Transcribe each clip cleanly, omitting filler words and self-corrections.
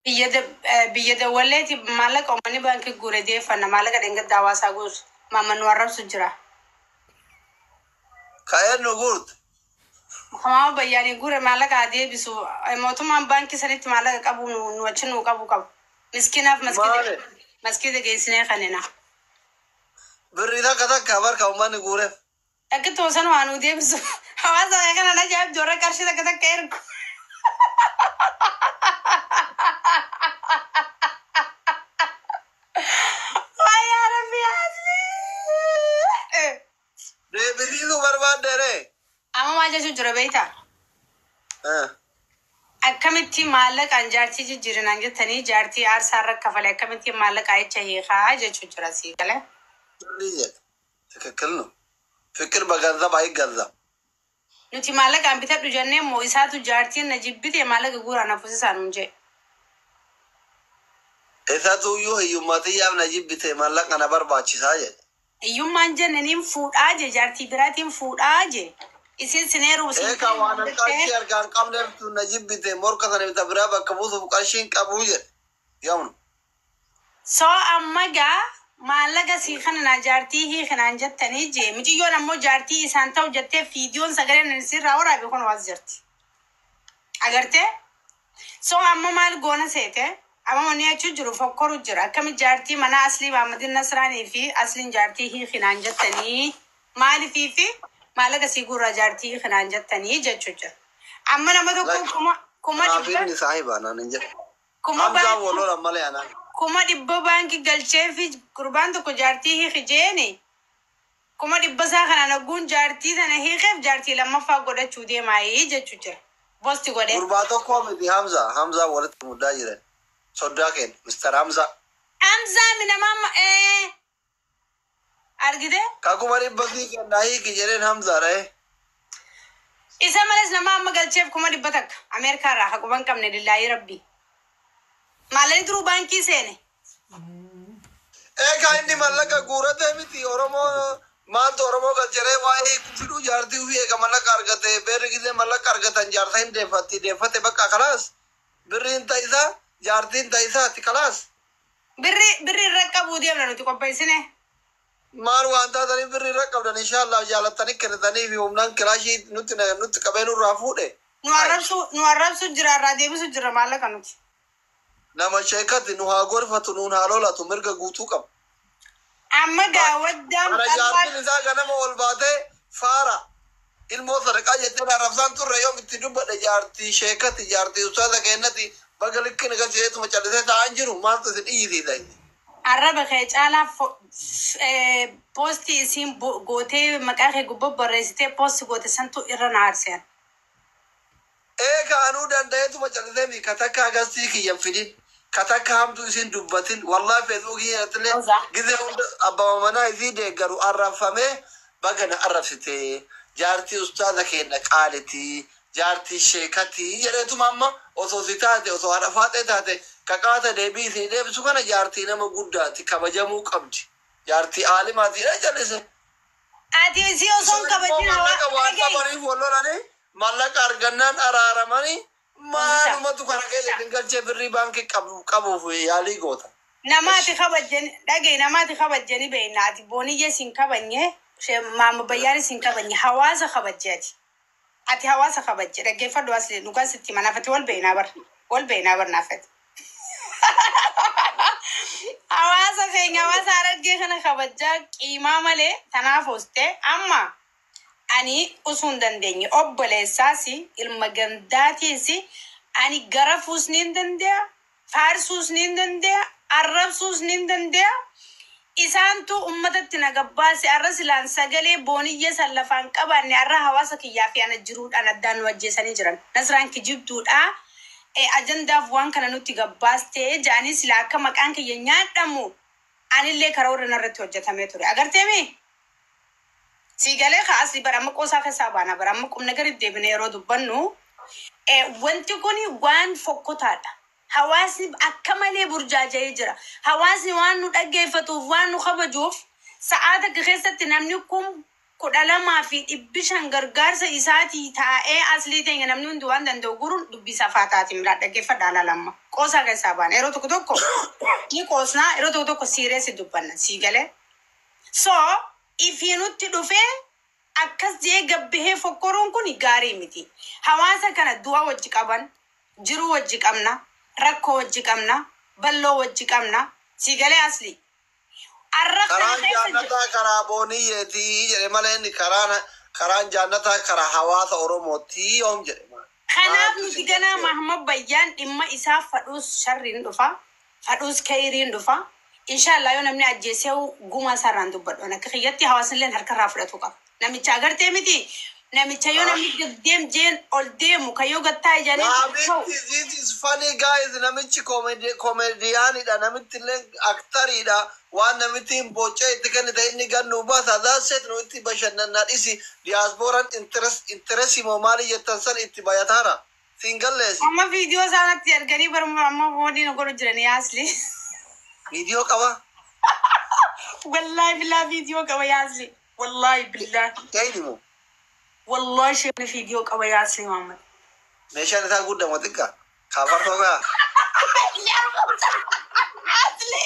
biyya walleeti maallaqa uummanni baankii guure deeffanna maallaqa dhenga dawaasaa guur maamman warrabsu jira. Kaya nu guurt. Hamaa bayyaanii guure maallaqa adeebisu mootummaan baankii sanitti maallaqa qabu nu wajjin nu qabu. Miskiinaaf maskida geessinee kanina. Birriidha katakka barka uummanni guureef. Akka toosan waan nu deebisu hawaasa kana na jaab joorra qarshii takka takka ergu. Birriidhu barbaaddeere. Amma maal jechuun jira beektaa? Akkamitti maallaqaan jaartii jijjiirinaan jettanii jaartii aarsaa irra kafalee akkamitti maallaqa jecha hiikaa jechuun jira sii galee. Tikkikkil nu. Fikir baganza baay'ee ganza. Nuti maallaqaan bitadhu jennee moo isaatu jaartiin na jibbite maallaqa guuraan hafuusisaan hin jee. Isaatu iyyuu hiyyummaatiyyaaf na jibbite maallaqa na barbaachisaa jedhe. Iyyummaan jennaniin fuudhaa je jaartii biraatiin fuudhaa je. Isin sineeruu sin. Eegaa waan qarshii argaan qabneeftu na jibbite morka sana bita biraa bakka buusuuf qarshiin qabuu jedhe. Yoomnu. Soo amma gaa maallaqa sii kana na jaartii hiikanaan jettanii je. Miciyyoon ammoo jaartii isaan ta'u jettee fiidiyoon sagaleen sirraa waraabe kun waas jirti. Agartee? Soo amma maal goona seete? Amma manni achi jiru fokkoru jira. Akkami jaartii mana asli Muhammadin Nasraanii fi asliin jaartii hiikanaan jettanii maaliifii fi maallaqa sii gurra jaartii hiikanaan jettanii jechuu jira. Amma nama tokko kuma dhibba saahibaanaan hin jedhu. Hamzaa waloon malee anaan. Kuma dhibba baankii galchee fi gurbaan tokko jaartii hiiki jeeni. Kuma dhibba isaa kana naguun jaartii sana hiikeef jaartii lammaffaa godhachuu deemaayii jechuu jira. Bosti godhee. Gurbaa tokko miti Hamzaa walitti muddaa jiran. Sodaa keen Mr. Hamzaa minamama argite? Kakuma dhibba sii kennaa hiiki jedheen Hamzaadha. Isa malees nama amma galcheef kuma dhibba takka Ameerikaa irraa haquban qabne lillaahii rabbii. Maalani duruu baankii seene? Eegaa inni mallaqa guuratee miti Oromoo maaltu Oromoo galcheree waa'ee fiduu jaartii ofii eega mallaqa argate beerri gisee mallaqa argatan jaarsa hin deeffate bakka kalaas birriin ta'isaa jaartiin ta'isaatti kalaas. Birri irra qabuu deemna nuti qopheessine. Maal waan taatanii birri irra qabdan inshaallah jaalattanii kennitanii fi humnaan kilaashii nutti qabeen irraa fuudhe. Nu arrabsu jira irraa deebisu jira maallaqa nuti. Nama sheekatti nu haa gorfatu nuun haa lolatu mirga guutuu qaba. Amma gaawwaddaan mana jaartiin isaa ganama ol baatee faara ilmoo sadaqaa jettee arrabsaan turre yoom itti dubbadhe jaartii sheekatti jaartii ustaaza kennati baga likkina galcheetuma callisee taa'an jiru maaltu isin iyyisiisa inni. Arraba kee caalaa poostii isiin gootee maqaa kee gubbaa barreessitee poostii goote santu irra na aarseen. Eegaa anuu danda'eetuma callisee mi katakka agarsiis kiyyan fidin. Katakka hamtu isin dubbatin wallahi feesbuukii irrattillee gisee hunda abbaa manaa isii deeggaru arrafamee baga na arrabsite jaartii ustaaza keenya qaalitii jaartii sheekatii jedheetuma amma osoo si taate osoo haadha faaxee taate kakaata deebii isii deebisu kana jaartii nama guddaati kabajamuu qabdi jaartii aalimaatiidha jal'ise. Ati isii osoo kabajin waan qabaniif wallolanii mallaqa argannaan araaramanii. Maalumatu kana keessa galchee birrii baankii qabuuf yaalii goota. Namaati kabajjani dhagee namaati kabajjani beeknaati booniyyee siin kabanye maama bayyaani siin kabanye hawaasa kabajjeeti. Ati hawaasa kabajje dhaggeeffadhu aslee dhugaa sitti manaafati wal beeknaa barnaafati. Hawaasa keenya hawaasa argee kana kabajjaa qiimaa malee tanaaf hoostee amma. Ani usun dandeenye obboleessaasi ilma gandaatiisi ani garafuus ni dandeenya faarsuus ni dandeenya arrabsuus ni dandeenya isaantu ummatatti nagabbaase arra silaan sagalee booniyye san lafaan qabanne arra hawaasa kiyyaa fi ana jiruudhaan addaan nu ajjeesanii jiran nasraan kijibduudha ajandaaf waan kana nutti gabbaaste jaanii silaa akka maqaan kiyya nyaadhamu anillee karoora narratti hojjetamee ture agarteemi. Sigalee kaasii baramma qoosaa keessaa baana baramma qubna gadi deebine yeroo dubbannu wanti kun waan fokkotaadha. Hawaasni akka malee burjaaja'ee jira. Hawaasni waan nu dhaggeeffatuuf waan nu kabajuuf sa'aata keessatti namni kun kudalama fi ibishan gargaarsa isaatii taa'ee aslii teenya namni hundi waan danda'u guruun dubbisa faataatiin dhaggeeffadha lalama. Qoosaa keessaa baana yeroo tokko ni qoosnaa yeroo tokko siireessi dubbanna sii galee. So ifiinutti dhufee akkas jee gabbihee fokkoruun kun gaarii miti. Hawaasa kana du'a wajji qaban, jiru wajji qabna, rakkoo wajji qabna, balloo wajji qabna. Sii galee aslii. Karaan jaannataa karaa booniyyeetii jedhe malee inni karaan jaannataa karaa hawaasa Oromootii yoom jedhe. Kanaaf nuti ganaa Mahamad Bayyaan dhimma isaa fadhuus sharriin dhufa, fadhuus kayriin dhufa. Inshallah yoo namni ajjeesee guma sarraan dubbadhu. Akka kiyyatti hawaasilleen harkarraa fudhatu qaba. Namicha agartee miti. Namicha yoo namni deem jeen ol deemu kayyoo gattaa ijaanii. This is funny guys. Namichi komediyaanidha. Namichi illee aktariidha. Waan namitti boocee itti kennite inni gannu baasa. Daaset nu itti bashannannaa dhisi. Diyaaspooraan interest moo maali jettan san itti bayataara. Singalleesi. Amma viidiyoo isaanatti arganii baruma amma boodii nu godhu jiranii asli. Video kaba? Wallahi billah video kaba yaasli. Wallahi billah. Kaidimu? Wallahi shayna video kaba yaasli Muhammad. Meeshaan isaa guddaa motika. Kafar toga. Asli.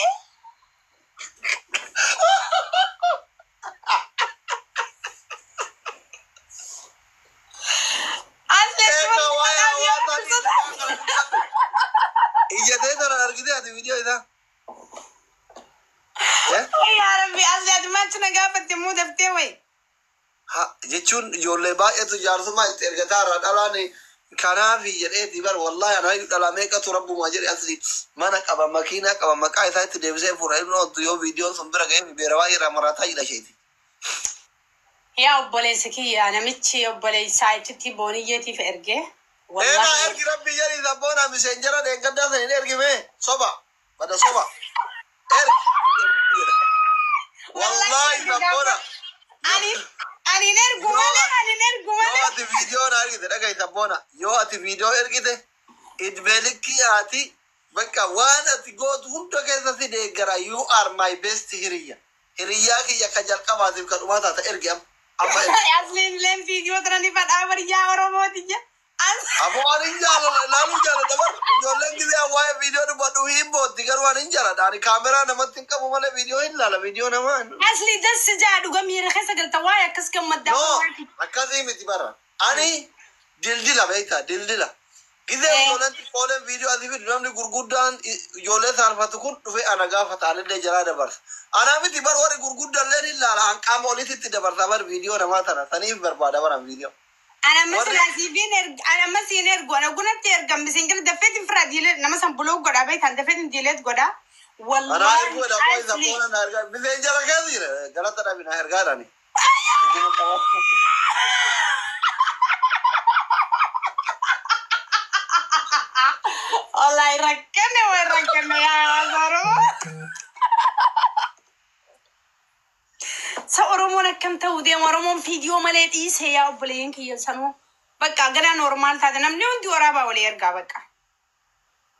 Iya deh tara argite ati video ita. Ya Rabbi asli ati machina gaafatti muu daftee way. Ha jechuun ijoollee baay'eetu jaarsummaa itti ergataarra dhalaani kanaafi jedheeti bar wallahi ana dhala meeqatu rabbuma jedhe asli mana qaba makiinaa qaba maqaa isaa itti deebisee fura inni yoo viidiyoon sun bira ga'ee beera baay'ee marataa jira isheeti. Yaa obboleessa kiyya namichi obboleessaa itti booniyyeetiif ergee. Ena ergi rabbi jari zabona misenjera de gadda san ergi me soba bada soba ergi wallahi zabona ani nergu male yo ati video na ergi daga zabona yo ati video ergi de idbeliki ati baka wana ati god hunda kesa si de gara you are my best hiriya ki yakajal kawazim kadumata ta ergi amma aslin len video trani pada bariya oromotiya Abu Arinjala, lalu jalan dapat jualan gitu ya, wah video tu buat himbo, tiga ruang Arinjala dari kamera nama tingkap mana video ini lah, video nama. Asli dah sejak juga mirip segal tawaya kas kemadam. No, akasih mesti barang. Ani dildila baita, dildila. Kita jualan jualan video adi video namanya gurgudan jualan sarfa tu kun tu anaga fatale de jalan dapat. Anak mesti baru orang gurgudan lagi lah, angka mau lihat tidak bersabar video nama tanah, tani berpada barang video. Ana mesela ana masih gua guna tergam bisingkir dafet infradile nama sampulog goda baik han dafet dilet goda wallahi ana gua dah boy zapona narga bisen jara kadi galat ada bina harga ni Allah rakkane ya azaro Oromo nakam tahu dia Oromo video malet is ya boleh ki sanu baka gara normal था namne undi ora ba boleh erga baka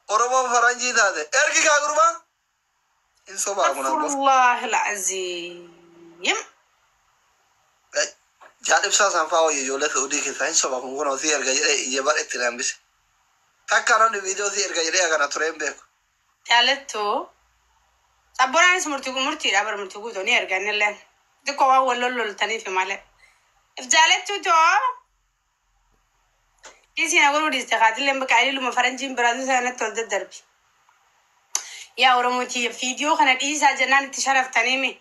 Oromo faranji था ergi ka gurba inso ba guna Allah alazim jadib sa sanfao ye jole saudi ke sain so ba guna si erga ye bar etilam bis takkaron video si erga ye agana trembe taletto saboran murti da bar murti to ni erga nellen diko wa wallol tani fi male ifjaletto to kisi na guru distakati lemba kali lu mafaranjin barazu sana tol darbi ya oromoti video kana isa jannan tisharaf tanimi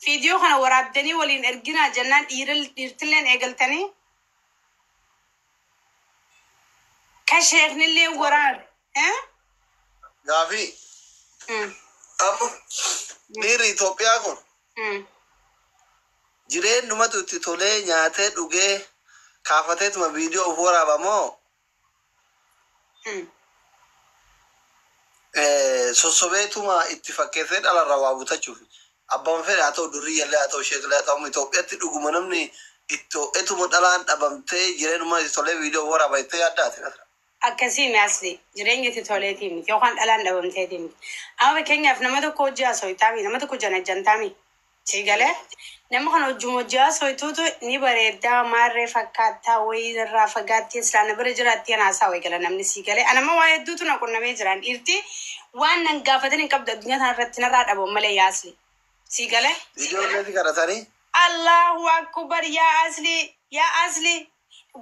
video kana warabdani walin ergina jannan irtilen egaltani كشيخ نلي وراد غافي أبو نيري توبيا كون جرين نمتو تتولي نياتي دوغي كافتت ما فيديو فورا بامو سوسوبيتو ما اتفاقيتين على الروابطة تشوفي أبام فيري أتو دوري يلي أتو شيخ لي أتو ميتوبيا تدوغو منمني إتو مدالان أبامتي جرين نمتو تتولي فيديو فورا بايتي ياداتي نترا أكسي ناسلي جرين تتولي تيمي يوخان ألان أبامتي تيمي أما بكيني أفنما تو كوجي أسوي تامي نما تو كوجانا جان تامي Sigale. Nama kan hojjumo jaas hoytuutu ni bareeddaa maarree fakkaataa wayii irraa fagaatti islaana bira jiraatti yana haasaa wayii gala namni sigale. Anama waa hedduutu na qunnamee jiran dhiirti waan nan gaafatan hin qabdu addunyaa kana irratti narraa dhabuun malee yaasli. Sigale. Ijoolleeti kadhatanii. Allahu akbar yaa asli.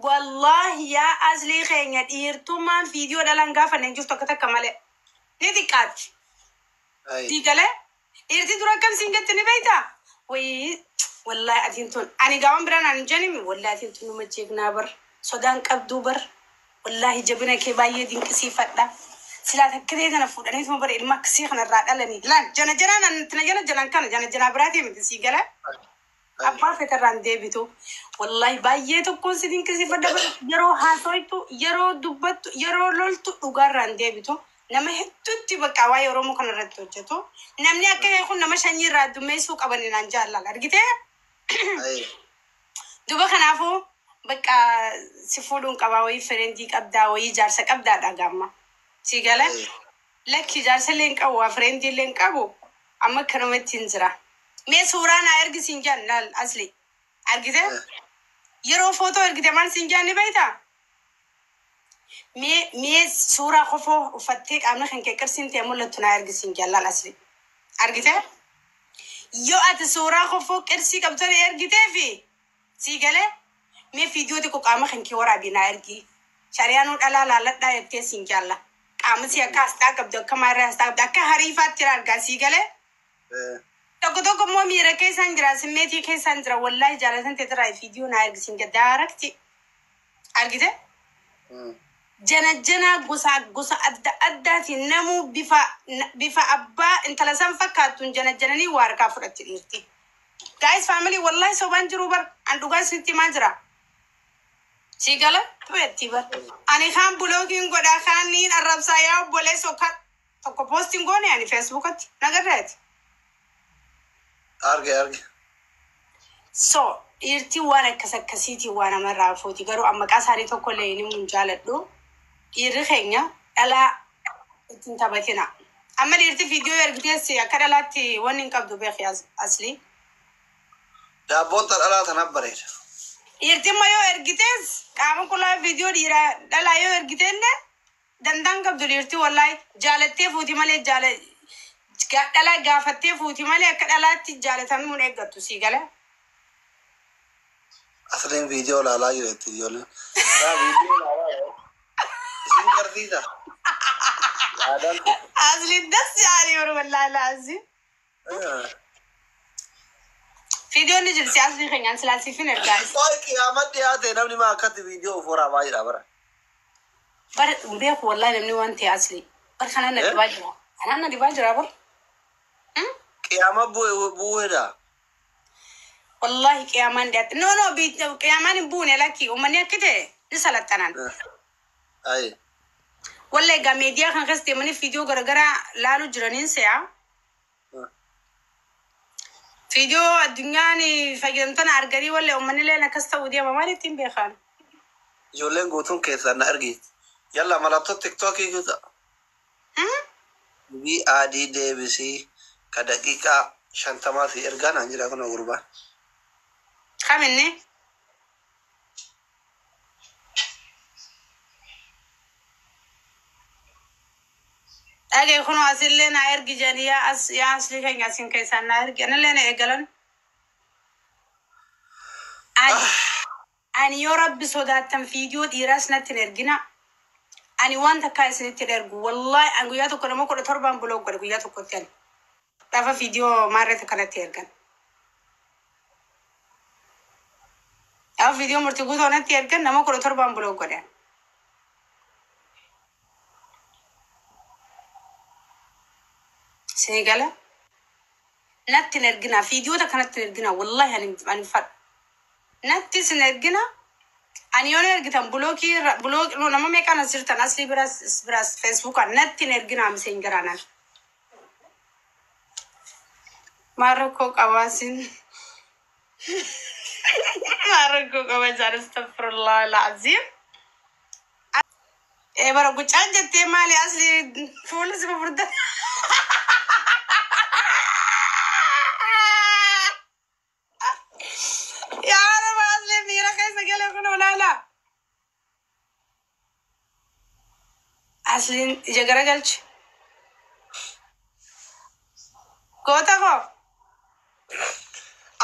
Wallahi yaa asli keenya dhiirtummaan viidiyoo dhalan gaafanne jirtu akka takka malee. Ni xiqqaatti. Sigale. Dhiirti dura akkam singatti ni beektaa? Wayii. Wallahi atintun ani gawan biran an janimi wallahi atintun numa jeegna bar sodan qabdu bar wallahi jabina ke baye dinqisiifadha sila takkee kana fuudhanii tuma bar ilma akkasii kana irraa dhalanii lan jana nan tana jana kana jana biraati miti si gala abbaa fetarraan deebitu wallahi baay'ee tokkoon si dinqisiifadha yeroo haasoitu yeroo dubbattu yeroo loltu dhugaarraan deebitu nama hedduutti bakka waa'ee Oromoo kana irratti hojjetu namni akka kun nama shanyii irraa dummeessuu qaban naan jaalala argite duba kanaafuu bakka si fuudhuun qabaa wayii firendii qabdaa wayii jaarsa qabdaadha gamma si gala lakki jaarsa leen qabu waa firendii leen qabu amma kanumatti hin jira mee suuraa naa ergisiin jaan laal asli argite yeroo footoo ergite maal siin jaan ni beektaa mee suuraa qofoo uffattee qaamna kan keeqarsiin ta'e mul'attu naa ergisiin jaan laal asli argite yoo ati suuraa qofoo qersii qabdan ergitee fi si gale mee viidiyoo xiqqoo qaama kan kee waraabinaa ergi shariyaanuu dhalaa laalladhaa jettee siin jaalla qaama si akka asxaa qabdu akka maarree asxaa qabdu akka hariifaatti argaa si gale tokko immoo miira keessaan jira simmeetii keessaan jira wallahi jaalatan teetiraa viidiyoo naa ergi siin gadaarakti argite jana gosa addaatiin namuu bifa abbaa intala san fakkaattuun jananii waa harkaa fudhatti dhiirti. Guys family wallahi sobaan jiru bar an dhugaa isinitti himaa jira. Si gala tuwetti bar. Ani kaan buloogiin godhaa kaan niin arrabsaa yaa obbolee sokka tokko postiin goone ani Facebookatti nagarreeti. Arge. So dhiirti waan akkasiitii waan namarraa fuuti garuu amma qaasaanii tokko illee ni mun jaaladhu. Dhiirri keenya dhalaa ittiin taphatina. Amma dhiirti viidiyoo ergiteessi akka dhalaatti wanni hin qabdu beeki asli. Daabboon dhalaa tanaaf bareeda. Dhiirti immoo yoo ergitees qaama kulaa viidiyoo dhiiraa dhalaa yoo ergiteellee dandaan qabdu dhiirti wallahi jaalattee fuuti malee dhalaa gaafattee fuuti malee akka dhalaatti jaalatamuu hin eeggattu si gala. Asliin viidiyoo laalaa jireetti ijoolleen. Viidiyoo laalaa isin gardiidha. Asliin das jaanii ور wallahi laazim. Viidiyoo ni jirti asli keenyaan silaasiifin ergaa. Waa'ee qiyaamaa dhiyaate namni maa akkatti viidiyoo ofirraa baay'eedha bara. Bar beeku wallahi namni waan ta'e asli. Bar kanaan na dhibaa jira. Kanaan na dhibaa jira bar. Qiyaamaa bu'eedha. Wallahi qiyaamaan dhiyaate. No qiyaamaan hin buune lakki uummanni akka ta'e ni salaxanan. Ayi. Wallahi egaa meediyaa kan keessatti deemanii viidiyoo garaagaraa laaluu jiraniin se'a. Viidiyoo addunyaan fayyadamtoota arganii wallahi uummanni illee akkas ta'uu deema maaliif hin beekan? Ijoolleen guutuun keessaan na argiti. Yalla malattoo tiktookii guuta. Bii adii deebisii ka daqiiqaa 50 fi ergaa naan jira kana gurbaan. Kaminni? Age kuno asille na ergi jani ya asli keenya asin keessaan na ergi anallee na eegalan. Ani yoo rabbi sodaattan viidiyoo dhiiraas natti hin ergina. Ani waan takkaa isinitti ergu wallahi an guyyaa tokko nama 17 buloo godhe guyyaa tokkotti ani. Dhafa viidiyoo maarree kanatti ergan. Dhafa viidiyoo murtii guutuu natti ergan nama 17 buloo godhe. Senegala natti nergina viidiyoo kanatti nergina wallahi ani fad natti sinergina ani yoo nergitan blog nama meeqan asirtan asli biras Facebook natti nergina messengerana Maroko qabasin Maroko qabasin astaghfirullah alazim bara gucaan jettee maali asli fuula si furda أصلين جاكرا قلش كوتا كو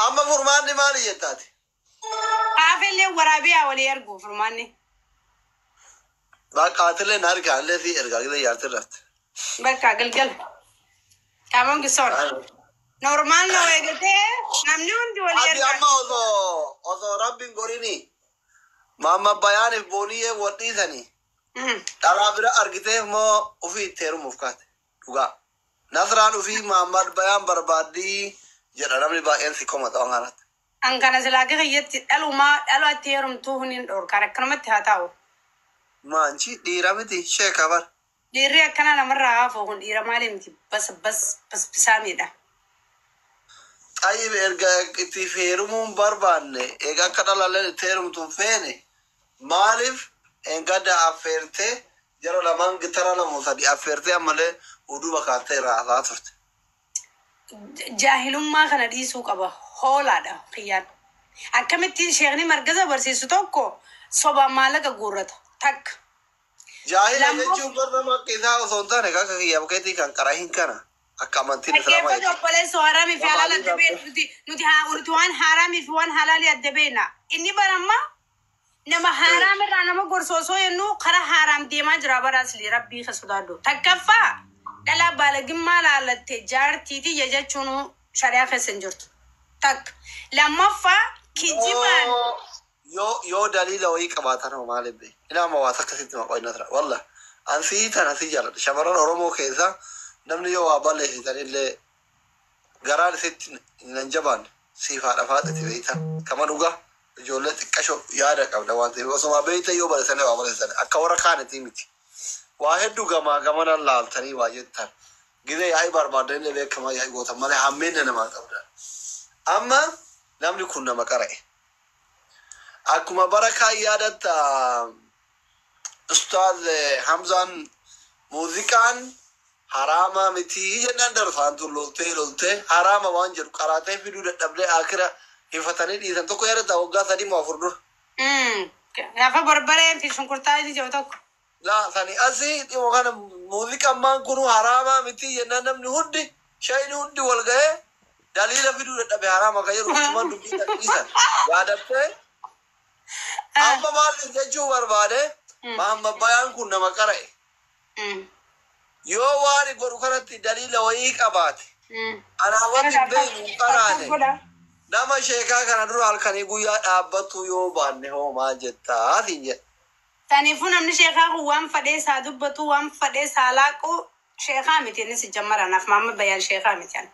أما فرمان مالي يتاتي عارف اللي ورابيها ولا يرقو فرماني ما قاتل نارك اللي في إرجع كده يارترت بكا قل كمان قصور نورمال لو يقتي نمنون دي ولا أبي يرقو أما أذو ربي قريني ماما بيان بونية ودي ثاني ترى برا أرجته ما وفي تيرو مفكات وقا نصران وفي محمد بيان بربادي جرنا من باقي سكومة تانغانات أن كان سلاكي خيّت ألو أتيرم توهنين دور كاركرمت هاتاو ما أنشي ديرامتي شيء كبر ديري أكنا نمر فوقن ديرا مالي متي بس بسامي ده طيب إرجع تفيرمون بربان إيجا كذا لالي تيرم تنفيني مالف إنك دا أفيرته جرو لمان قطرة لموسادي أفيرته أمالي ودو بكاتي رأسات جاهلون ما كان ديسو كبا هولا ده خيان أكمتي شيخني مركزة برسيسو توكو صبا مالك غورت تك جاهل يجوا برنامج كذا وصوتنا كذا كي يبغى تي كان كراهين كنا أكملتي كيف جو بلس حرامي في حلال الدبين نتي ورتوان حرامي في وان حلال الدبينا إني برما نما حرام رانا ما قرصوصو ينو خرا حرام ديما جرابر أصلي ربي خسودادو تكفى دلا بالغ ما لا التجار تيتي يجتشونو شريعة خسنجرت تك لما فا كيجيبان يو دليل ويك باتنا ومالي بي إنا ما واسك كسيت ما قوي نظرة والله أنسيت أنا سيجار شمران أرومو كذا نمني يو أبالي سيتاني اللي قرار سيت ننجبان سيفا رفات تبيتا كمان وقا جولت كشو يارك أو دوانتي وسما بيتا يو بالسنة وابالي سنة أكورا كانت تيمتي واحد دوغا ما كمان الله تاني واجد تان كذا ياي بربادين لبيك كما ياي قوتا مالي همين أنا ما تبدا أما نمني كنا مكاري أكما بركة يادت أستاذ حمزان موسيقان حراما متي جنان درفان لولته حراما وانجر قراته في دودة دبل آخرة هفتاني ديسان تو كيارة تاوغا ثاني موافردور يافا بربرين في شنكرتاي دي جوتك لا ثاني أسي تي وكان موسيقى ما كونوا حراما متي جنان نمني هدي شاين هدي والغاية دليل في دودة دبل حراما كيارو كمان دبيتا ديسان يادت أما مال جيجو برباده محمد بيان كنا مكره يو واري غرفة دليل ويك أبات أنا وقت بين مكرانه نما شيكا كان درو هالكني قويا أبتو يو بانه هو ما جتا هذي تانيفون أمني شيخا قوام فدي سادو بتو وام فدي سالاكو شيخا متين سجمرة نف محمد بيان شيخا متين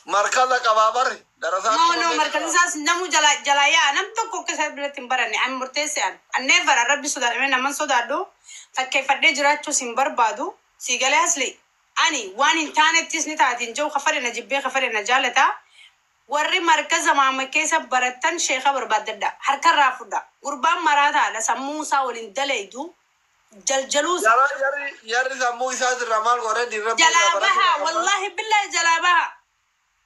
مركز كبابر دراسات no مركز ساس نمو جلايا نم تكو كسر بلتين براني عم مرتسيان النفر الرب سودار من من سودارو فكيف فدي جراتو سيمبر بادو سيجالي أصلي أني وان إنترنت تسني تاتين جو خفرنا جبّي خفرنا جالتا ورّي مركز ما كيسة برتن شيخة بربادة حركة رافضة قربان مراتها لسموسا ولندليدو جلجلوس ياري سمو إساس الرمال قرر دي رب جلابها والله بالله جلابها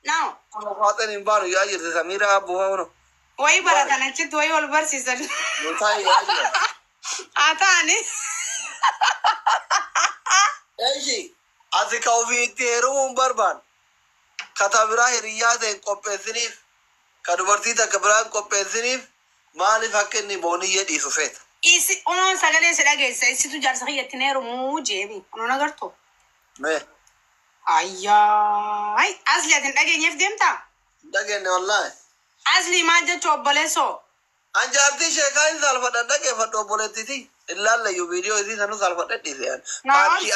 نعم خاطر إنبارو ياجر سميرة أبوها ورو وي براتنا جد وي والبرسي سن نتاي ياجر آتاني ايشي أذكاو في تيرو بربان كتابرا هريادين كوبيسنيف كدوبرتي تكبران كوبيسنيف مالي فكني بوني يدي سوفيت إيسي أنا سأقول سيدا جيسا إيسي تجار سخية تنيرو موجيبي أنا نقرتو مه أيا هاي أصلي أتنقى يفدمتا دقيني والله أصلي ما جا توباليسو أنجارتي شيكاين سالفة دقيني فتو بولتيتي إلا اللي يو فيديو إذي سنو سالفة دقيني آتي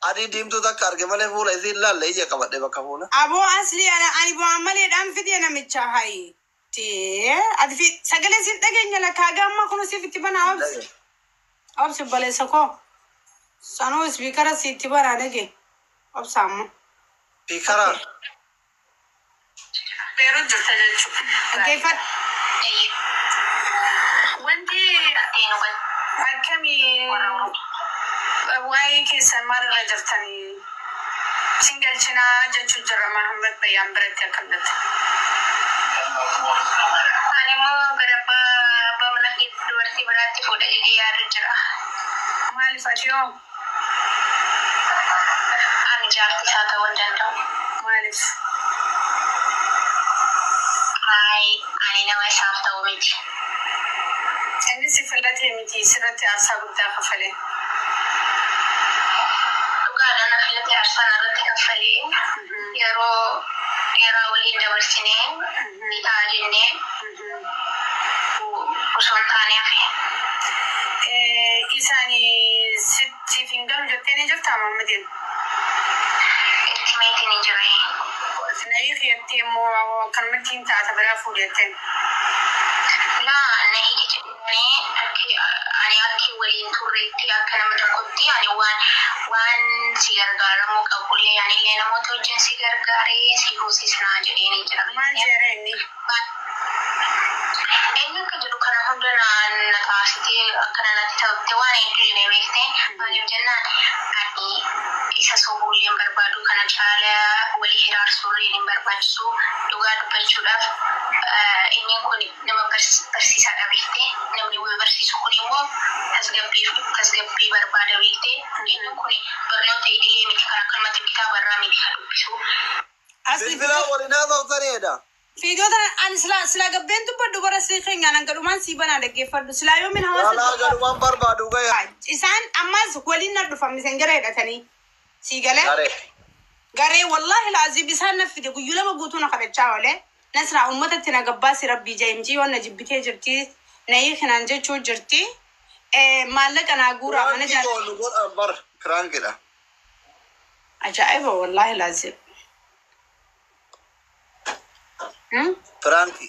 أدي ديم تو تكار كمالي فولا إذي إلا اللي يجي كبت دي بكفونا أبو أصلي أنا بو عمالي دام فيدي أنا متشاهي تي أدي في سأقول سيدا جيني لك هاقا ما كنو سيفتي بنا أبس باليسكو سانو سبيكرا سيتي برا نجي أبسامو بيكرا بيرو جرتجلشو كيف وانتي أكمي واي كيسان مرة جرتني سنجل شنا جنشو جرى محمد بيان برد كمدت أنا ما بربا بمنكي دورتي براتي بودا إيدي يا رجرا مالي فاتيو jaartii isaa ta'uu danda'u. Maaliif? Ani nama isaaf ta'u miti. Inni si filatee miti sirratti aarsaa guddaa kafalee. Dhugaadhaan na filatee aarsaa narratti kafalee yeroo dheeraa waliin dabarsinee ni ta'a jennee osoo hin taane hafe. Isaanii siif hin galu jettee ni jirtaa Maammadeen? Itti meetiin hin jiru. Na'ii keetti immoo akkanumatti hin taata biraa fuudhetteen. Na'ii jedhanii ani akka waliin turreetti akka nama tokkotti ani waan si gargaaramuu qabullee anillee namoota wajjin si gargaaree si hoosisnaa jedheen hin jira. Maal jedhee inni? Inni akka jedhu kana hunda na taasisee akkana natti ta'utti waan hedduu jedhee beektee maaliif jennaan ani isa sobuullee hin barbaadu kana caala walii hiraarsuullee hin barbaachisu dhugaa dubbachuudhaaf inni kun nama barsiisaadha beektee namni barsiisu kun immoo tasgabbii barbaada beektee inni kun barnoota idilee miti kan akkanumatti kitaaba irraa miti kan dubbisu. Bilbilaa waliinaa ta'utanidha. Fiidiyoota ani sila gabbeen dubbadhu bara sii keenyaan hangalumaan sii banaa dhaggeeffadhu silaa yoomin hawaasa Walaa galumaan barbaadu gaya. isaan ammas waliin na dhufamisen gara hidhatanii sii galee garee wallahi laazib isaan na fide guyyuu lama guutuu na kadhachaa oole nasraa ummatatti na gabbaasi rabbii jaimjii waan na jibbitee jirti na hiikinaan jechuu jirti maallaqa naa guuraa mana bar kiraangidha. ajaa'iba wallahi laazib. Franki.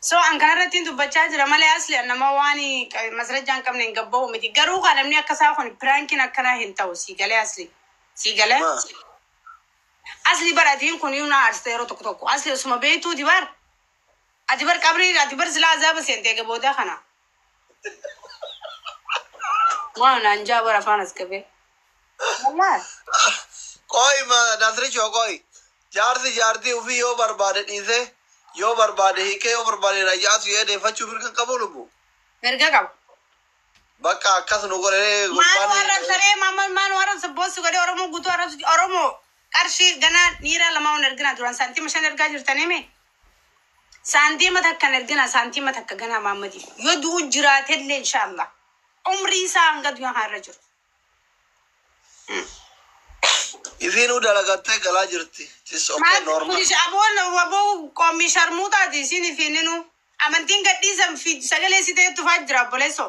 So an kanarratti dubbachaa jira malee asli nama waan masrajaan qabne hin gabbaa'u miti garuu kan namni akka isaa kun piraankiin akkana hin ta'u sii galee asli baratiin kun yuuna aarsta yeroo tokko asli osuma beektuu dibar adibar qabrii adibar silaa azaaba seentee gaboodaa kana waan anjaa bara afaan as qabee Koi ma Nasricho koi. Jaartii ufii yoo barbaade dhiise yoo barbaade hiikee yoo barbaade rayyaatu yoo deeffachuu mirga qabu lubbu. Mirga qabu. Bakka akkas nu godhee Maan warra saree maan warra boossu godhee Oromoo guutuu Oromoo qarshii ganaa dhiira lama on ergina turan saantima 5 ergaa jirtanii mee? Saantima takka ergina saantima takka ganaa Maammadi. Yoo du'u jiraatellee inshallah. Umrii isaa hanga du'aa har'a jiru. Isiinuu dalagattee galaa jirti. Tis okay normal. Kunis aboon qoomii sharmuutaati isin ifiininu amantiin gadhiisan fi sagalee si ta'e tufaa jira bolesso.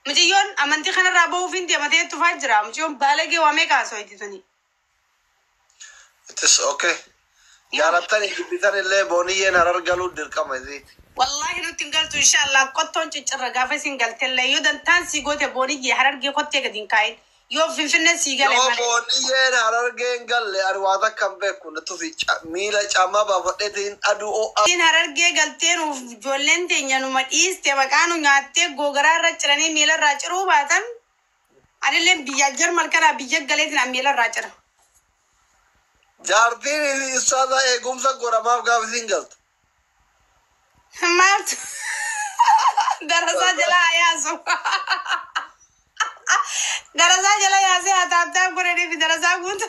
Mutiyyoon amantii kanarraa bahuuf hin deematee tufaa jira. Mutiyyoon baalagee waamee kaasoo itti tuni. Tis okay. Jaalattanii jibbitan illee booniyyeen harar galuu dirqama isiiti. Wallahi nuti hin galtu inshallah qottoon ciccirra gaafa isin galtellee yoo dantaan si goote booniyyee harargee kottee gadi hin kaa'in. Yoo finfinnee sii galee malee. Yoo booniyyeen harargeen galle ani waa takka hin beeku natufi miila caammaa baafadheetiin aduu oo'a. Siin harargee galteen ijoolleen teenya numa dhiiste maqaanu nyaattee googaraa irra ciranii miila irraa ciruu baatan anillee biyya jarmal kanaa biyya galeetiin miila irraa cira. Jaartiin isaasa eegumsa godhamaaf gaafa isin galtu. Maaltu darasaa jalaa yaasu. Darasaa jala yaasee ataaptaa godhanii fi darasaa guutuu.